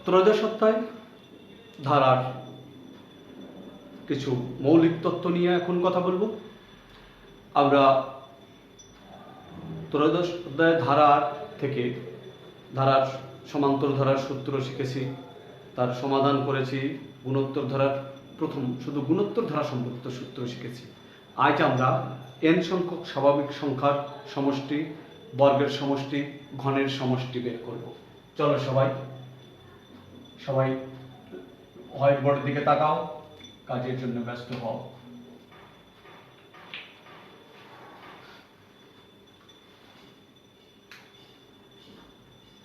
ত্রয়োদশ অধ্যায় ধারার কিছু মৌলিক তত্ত্ব নিয়ে এখন কথা বলবো। আমরা ত্রয়োদশ অধ্যায় ধারার থেকে ধারার সমান্তর ধারার সূত্র শিখেছি, তার সমাধান করেছি। গুণোত্তর ধারার শুধু গুণোত্তর ধারা সম্পর্কিত সূত্র শিখেছি। আজ আমরা n সংখ্যক স্বাভাবিক সংখ্যার সমষ্টি, বর্গের সমষ্টি, ঘনের সমষ্টি বের করব। চলো সবাই হোয়াইট বোর্ডের দিকে তাকাও, কাজের জন্য ব্যস্ত হও।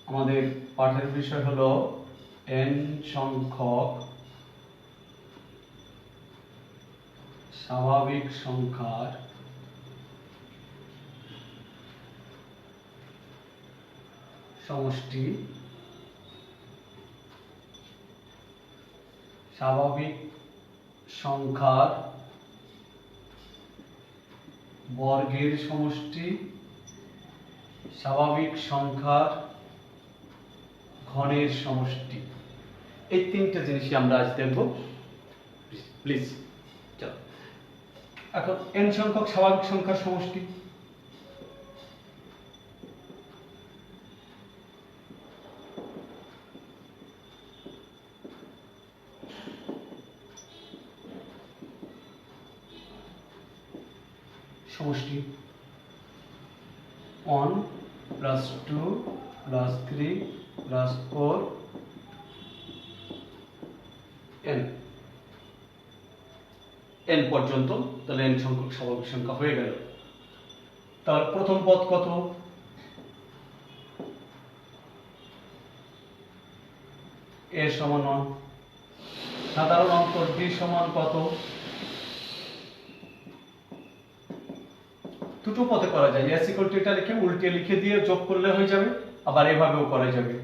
আমাদের পাঠের বিষয় হলো n সংখ্যক স্বাভাবিক সংখ্যার সমষ্টি, স্বাভাবিক সংখ্যার বর্গের সমষ্টি, স্বাভাবিক সংখ্যার ঘনের সমষ্টি। এই তিনটে জিনিসই আমরা আজ দেখব। প্লিজ চলো এখন n সংখ্যক স্বাভাবিক সংখ্যার সমষ্টি। সমষ্টি 1 plus 2 plus 3 plus 4 n পর্যন্ত, তাহলে n সংখ্যক স্বাভাবিক সংখ্যা হয়ে গেল। তার প্রথম পদ কত? a সমান 1। সাধারণ অন্তর d সমান কত? দুটো পথে করা যায়। s equal to এটা লিখে উল্টে লিখে দিয়ে যোগ করলে হয়ে যাবে, আবার এভাবেও করা যাবে।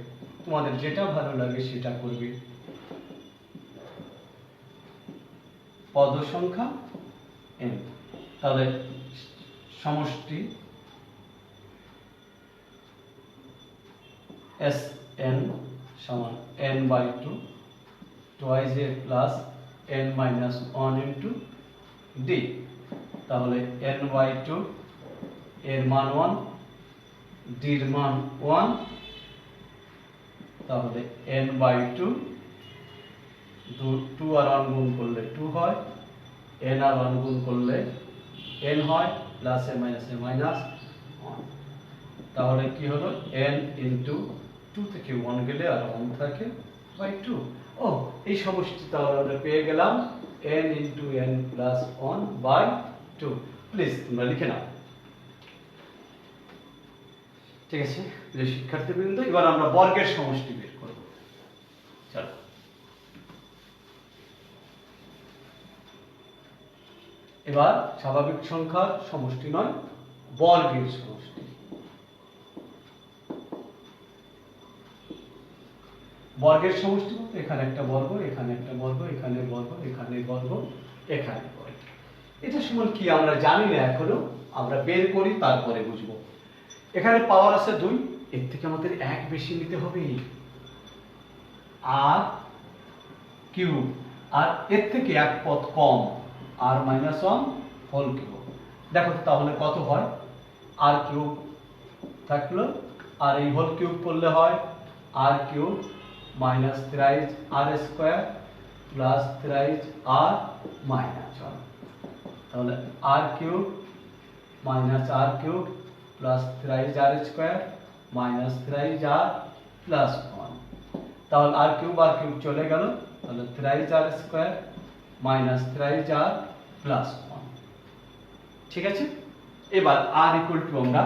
তোমাদের যেটা ভালো লাগে সেটা করবে। পদ সংখ্যা n, তাহলে সমষ্টি Sn সমান n by 2 twice a plus n minus 1 into d। তাহলে n by 2 এর মান 1, d এর মান 1, তাহলে n by 2 2 আর 1 গুণ করলে 2 হয়, n আর 1 গুণ করলে n হয়, প্লাস a minus 1। তাহলে কি হলো? n into 2 থেকে 1 গেলে আর 1 থাকে by 2। ও এই সমষ্টি তাহলে আমরা পেয়ে গেলাম n into n plus 1 by 2। Please তোমরা লিখে নাও। ঠিক আছে শিক্ষার্থীবৃন্দ, এবার আমরা বর্গের সমষ্টি বের করব। চলো এবার স্বাভাবিক সংখ্যার সমষ্টি নয়, বর্গের সমষ্টি। বর্গের সমষ্টি বলতে এখানে একটা বর্গ, এখানে একটা বর্গ, এখানে বর্গ, এখানে বর্গ, এখানে বর্গ। এটা সমান কি আমরা জানি না এখনো, আমরা বের করি তারপরে বুঝবো। এখানে পাওয়ার আছে 2, এর থেকে আমাদের 1 বেশি নিতে হবে, আর কিউব, আর এর থেকে 1 পদ কম, আর মাইনাস 1 হোল কিউব। দেখো তাহলে কত হয়? আর কিউব থাকলো, আর এই হোল কিউব করলে হয় আর কিউব মাইনাস থ্রাইস আর স্কয়ার প্লাস থ্রাইস আর মাইনাস 1। তাহলে আর কিউব মাইনাস আর কিউব প্লাস থ্রাইস আর স্কয়ার মাইনাস থ্রাইস আর প্লাস 1। তাহলে আর কিউব চলে গেল, তাহলে থ্রাইস আর স্কয়ার মাইনাস থ্রাইস আর প্লাস 1। ঠিক আছে, এবার আর ইকুয়াল টু আমরা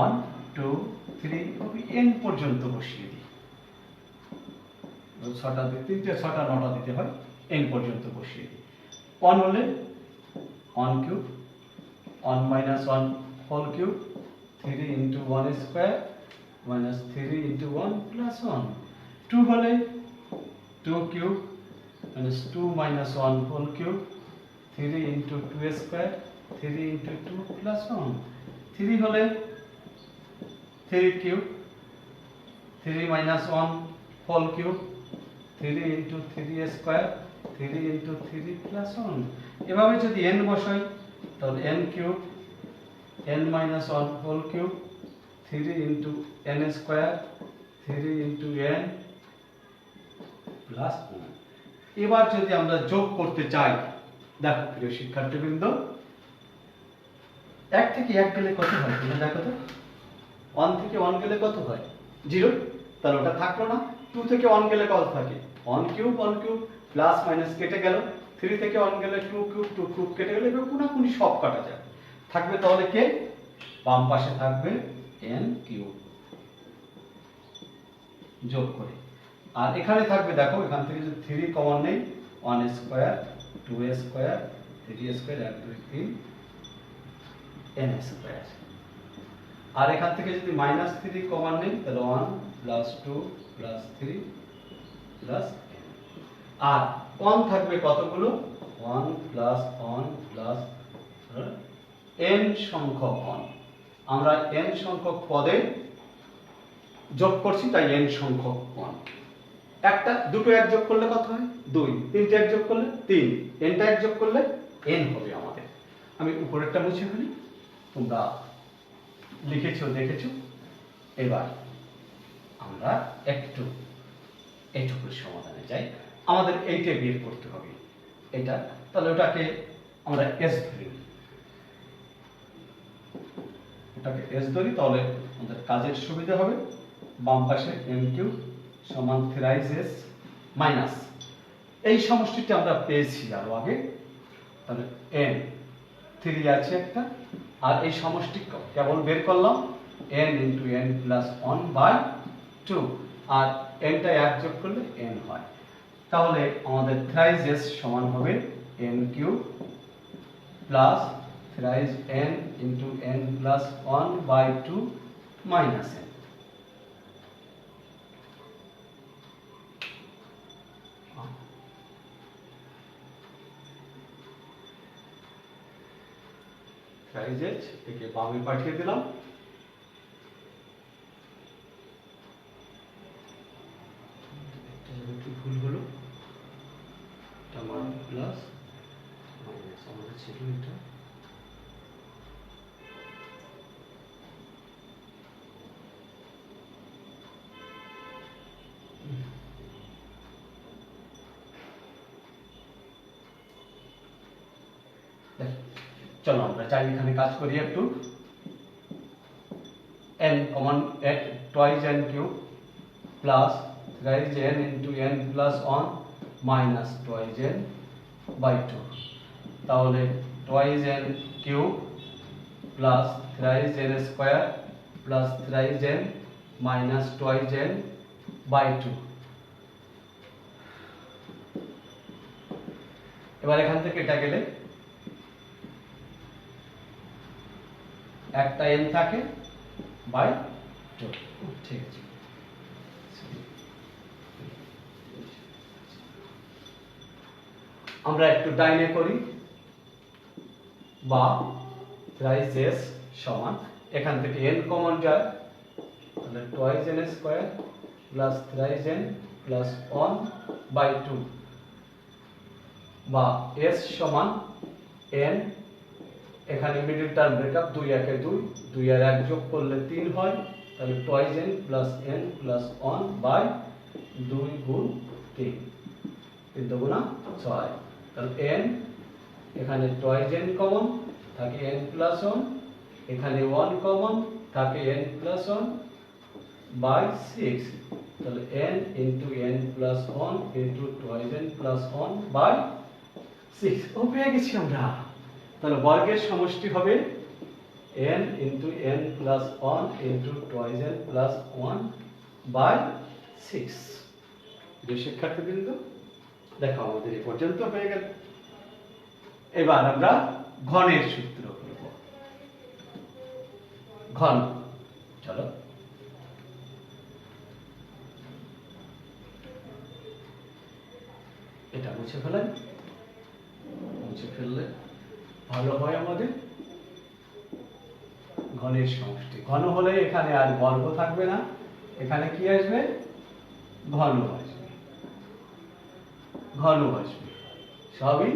1 2 3 n পর্যন্ত বসিয়ে দিই। 6টা 3টে 6টা 9টা দিতে হয়, n পর্যন্ত বসিয়ে দিই। 1 হলে 1 cube, 1 minus 1 whole cube, 3 into 1 square minus 3 into 1 plus 1। 2 হলে 2 cube minus 2 minus 1 whole cube, 3 into 2 square, 3 into 2 plus 1। 3 হলে 3 cube, 3 minus 1 whole cube, 3 into 3 square, 3 into 3 plus 1। এভাবে যদি n বসাই তাহলে n cube, n minus 1 whole cube, 3 into n square, 3 into n plus 1। এবার যদি আমরা যোগ করতে চাই, দেখো প্রিয় শিক্ষার্থীবৃন্দ, 1 থেকে 1 গেলে কত হয় তোমরা দেখো তো। 1 থেকে 1 গেলে কত হয়? 0। তাহলে ওটা থাকলো না। 2 থেকে 1 গেলে কত থাকে? 1 কিউব প্লাস মাইনাস কেটে গেল। 3 থেকে 1 গেলে 2 কিউব কেটে গেলে, এবার কোনাকুনি সব কাটা যায়। থাকবে তাহলে কে? বাম পাশে থাকবে n কিউব যোগ করে। আর এখানে থাকবে, দেখো এখান থেকে যদি 3 কমন নেই, 1 square, 2 square, 3 square, 1 2 3 n square. আর এখান থেকে যদি -3 কমন নেই তাহলে 1 প্লাস 2 প্লাস 3 প্লাস n। আর 1 থাকবে কতগুলো? 1 প্লাস 1 প্লাস n সংখ্যক 1। আমরা n সংখ্যক পদে যোগ করছি, তাই n সংখ্যক 1। একটা দুটো এক যোগ করলে কত হয়? 2। তিনটে এক যোগ করলে 3। nটা এক যোগ করলে n হবে আমাদের। আমি উপরেরটা মুছে ফেলি, তোমরা লিখেছো দেখেছো। এবার আমরা একটু এইটুকুর সমাধানে যাই। আমাদের এইটা বের করতে হবে, এটা। তাহলে ওটাকে আমরা s ধরি, ওটাকে s ধরি, তাহলে আমাদের কাজের সুবিধা হবে। বাম পাশে n কিউব সমান 3s মাইনাস এই সমষ্টিটা আমরা পেয়েছি আরো আগে। তাহলে n 3 আছে একটা, আর এই সমষ্টি কেবল বের করলাম n into n plus 1 by 2। আর nটা এক যোগ করলে n হয়। তাহলে আমাদের thrice s সমান হবে n cube plus thrice n into n plus 1 by 2 minus n। thrice h একে বামে পাঠিয়ে দিলাম। ভুল হলো, আমার প্লাস মাইনাস আমাদের ছিল এটা। চলো আমরা চাই এখানে কাজ করি একটু। n common, twice n cube plus thrice n into n plus 1 minus twice n by 2। তাহলে twice n cube plus thrice n square plus thrice n minus twice n by 2। এবার এখান থেকে এটা গেলে একটা n থাকে বাই 2। ঠিক আছে, আমরা একটু ডাইনে করি, বা thrice s সমান এখান থেকে n কমন যায়, তাহলে twice n square plus thrice n plus 1 by 2, বা s সমান n, এখানে মিডল টার্ম ব্রেকআপ 2 একে 2, 2 আর 1 যোগ করলে 3 হয়। তাহলে twice n plus n plus 1 by 2 গুণ 3, 3 দুগুণা 6। তাহলে n, এখানে twice n কমন থাকে n প্লাস 1, এখানে 1 কমন থাকে n প্লাস 1 বাই 6। তাহলে n into n plus 1 into twice n plus 1 by 6। ও পেয়ে গেছি আমরা। তাহলে বর্গের সমষ্টি হবে n into n plus 1 into twice n plus 1 by 6। প্রিয় শিক্ষার্থীবৃন্দ, দেখো আমাদের এই পর্যন্ত হয়ে গেল। এবার আমরা ঘনের সূত্র করব। ঘন, চলো এটা মুছে ফেলাই, মুছে ফেললে ভালো হয় আমাদের। ঘনের সমষ্টি ঘন হলে এখানে আর বর্গ থাকবে না, এখানে কি আসবে, ঘন আসবে, ঘন আসবে, সবই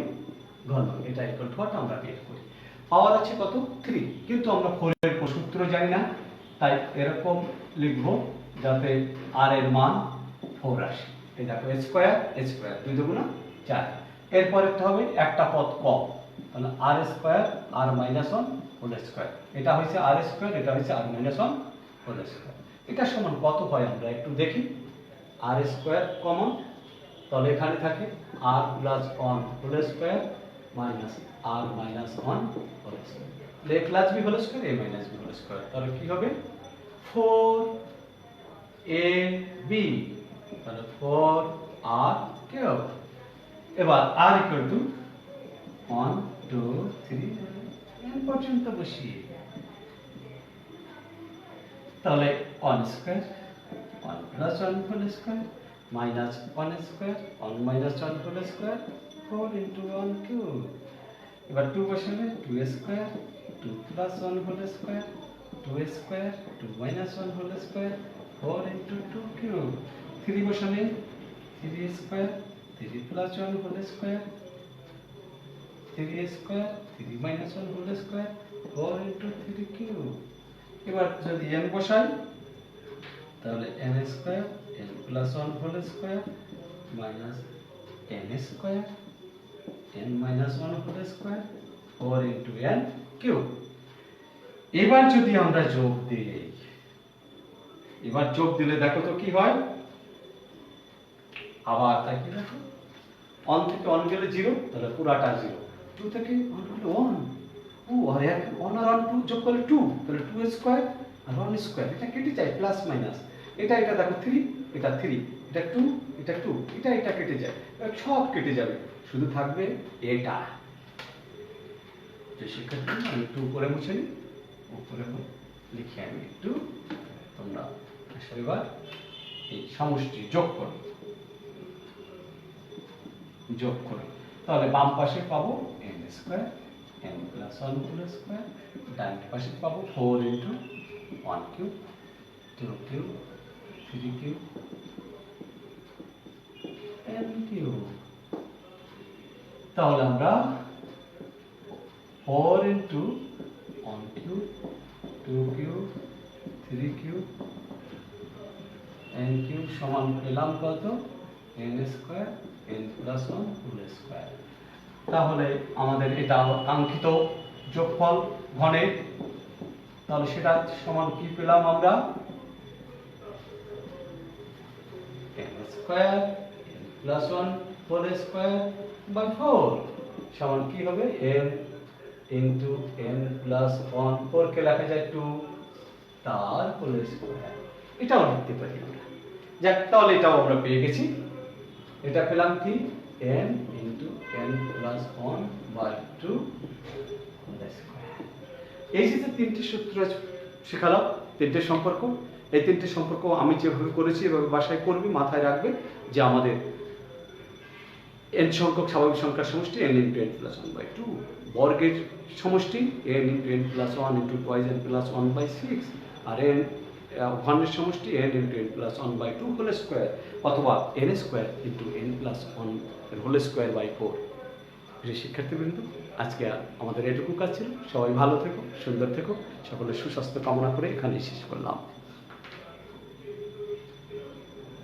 ঘন। এটা ইকুয়াল টু হোয়াট আমরা বের করি। পাওয়ার আছে কত, 3, কিন্তু আমরা 4 এর সূত্র জানি না, তাই এরকম লিখবো যাতে আর এর মান 4 আসে। এই দেখো স্কয়ার স্কয়ার 2 দুগুণ 4। এরপর একটা হবে একটা পদ কম, তাহলে আর স্কয়ার আর মাইনাস 1 হোল স্কয়ার। এটা হইছে আর স্কয়ার, এটা হইছে আর মাইনাস 1 হোল স্কয়ার। এটা সমান কত হয় আমরা একটু দেখি। আর স্কয়ার কমন, তাহলে এখানে থাকে আর প্লাস 1 হোল স্কয়ার মাইনাস আর মাইনাস 1 হোল স্কয়ার। এ প্লাস বি হোল স্কয়ার, এ মাইনাস বি হোল স্কয়ার, তাহলে কি হবে 4ab, তাহলে 4 আর কিউব। এবার আর ইকুয়াল টু 1 2 3 n পর্যন্ত বসিয়ে, তাহলে 1 square 1 plus 1 whole square minus 1 square 1 minus 1 whole square 4 into 1 cube. এবার 2 বসালে 2 square 2 plus 1 whole square 2 square 2 minus 1 whole square 4 into 2 cube. 3 বসালে 3 square 3 plus 1 whole square 3 square 3 minus 1 whole square 4 into 3 cube. এবার যদি n বসাই, তাহলে n square n plus 1 whole square minus n square n minus 1 whole square 4 into n cube. এবার যদি আমরা যোগ দিই, এবার যোগ দিলে দেখো তো কি হয়, আবার তাকিয়ে দেখো 1 থেকে 1 গেলে 0, তাহলে পুরাটা 0। 2 থেকে 1 গেলে 1, ও আর 1 আর 1 2 যোগ করলে 2, তাহলে 2 স্কয়ার আর 1 স্কয়ার, এটা কেটে যায় প্লাস মাইনাস। এটা দেখো 3, এটা 3, এটা 2, এটা 2, এটা কেটে যায়, সব কেটে যাবে, শুধু থাকবে এটা। তো শিক্ষার্থী আমি একটু উপরে মুছে নিই, উপরে লিখে আমি একটু, তোমরা আসলে এবার এই সমষ্টি যোগ করো, যোগ করো, তাহলে বাম পাশে পাবো n square n plus 1 whole square, ডান পাশে পাবো 4 into 1 cube 2 cube 3 cube n cube. তাহলে আমরা 4 into 1 cube 2 cube 3 cube n cube সমান পেলাম কত, n square n plus 1 whole square. তাহলে আমাদের এটা কাঙ্ক্ষিত যোগফল ঘনের, তাহলে সেটা সমান কি পেলাম আমরা, n square n plus 1 whole square by 4 সমান কি হবে, n ইনটু n প্লাস 1, 4 কে লেখা যায় 2 তার হোল স্কয়ার। এটাও লিখতে পারি আমরা। যাক, তাহলে এটাও আমরা পেয়ে গেছি। এটা পেলাম কি, n into n plus 1 by 2 whole square. এই যে তিনটি সূত্র শেখালাম, তিনটে সম্পর্ক, এই তিনটে সম্পর্ক আমি যেভাবে করেছি এভাবে বাসায় করবি, মাথায় রাখবে যে আমাদের n সংখ্যক স্বাভাবিক সংখ্যার সমষ্টি n into n plus 1 by 2, বর্গের সমষ্টি n into n plus 1 into twice n plus 1 by 6, আর n ঘনের সমষ্টি n into n plus 1 by 2 whole square, অথবা n square into n plus 1 এর হোল স্কয়ার বাই 4। প্রিয় শিক্ষার্থীবৃন্দ, আজকে আমাদের এটুকু কাজ ছিল। সবাই ভালো থেকো, সুন্দর থেকো, সকলের সুস্বাস্থ্য কামনা করে এখানেই শেষ করলাম।